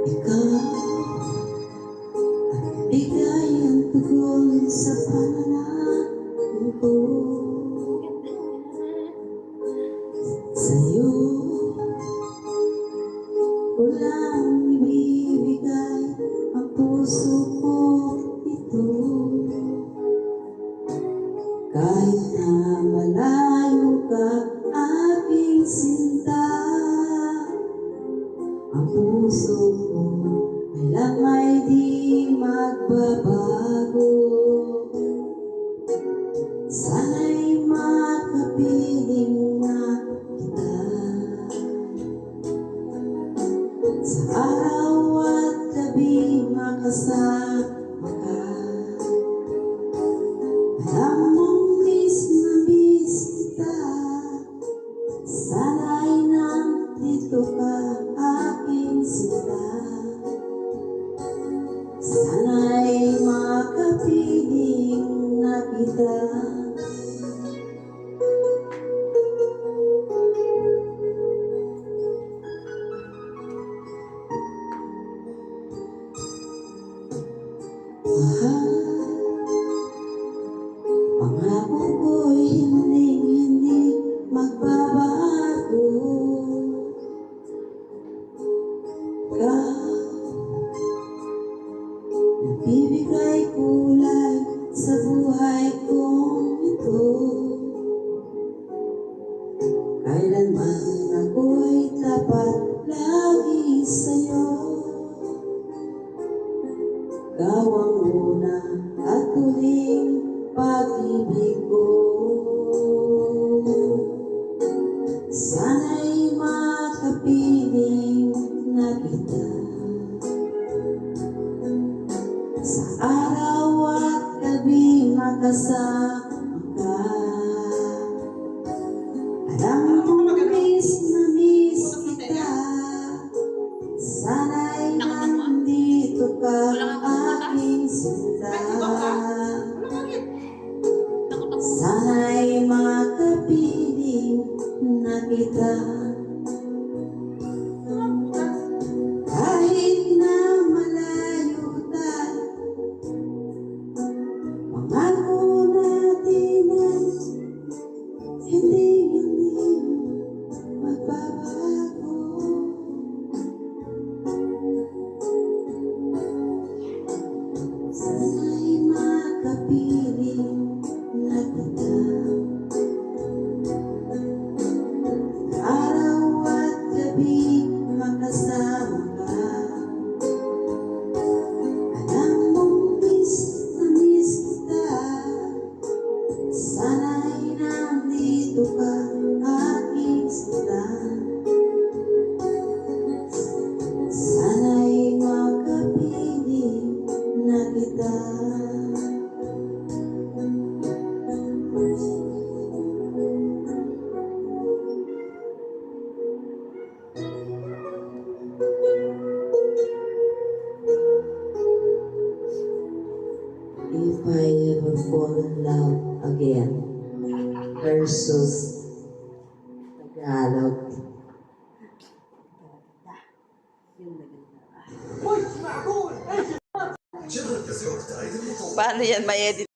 Ikaw at bigay ang tugon sa panalangin ko. Sa'yo ko lang ibibigay ang puso ko ito. Kahit na malayo ka, aking sinta, ang puso ko kailang ay di magbabago. Sana'y makapiling na kita sa araw at gabi, makasama ka. Alam mong miss na miss kita, sana'y nandito ka, aking sinta. Sana'y makapiling na kita. Pangako ko'y hindi magbabago. Ikaw, nagbibigay kulay sa buhay kong ito. Kailanman ako'y tapat lagi sa'yo. Ikaw ang una at huling pag-ibig ko. Sana'y makapiling na kita sa araw at gabi, makasama ka. Alam mong miss na miss kita, sana'y nandito ka, aking sinta. Sana'y makapiling na kita. Kahit na malayo tayo, pangako natin ay hindi magbabago. Sana'y makapiling na kita. Araw at gabi, makasama ka. Alam mong miss na miss kita, sana'y nandito ka, aking sinta. Sana'y makapiling na kita. If I ever fall in love again versus Tagalog. Paano yan ma-edit?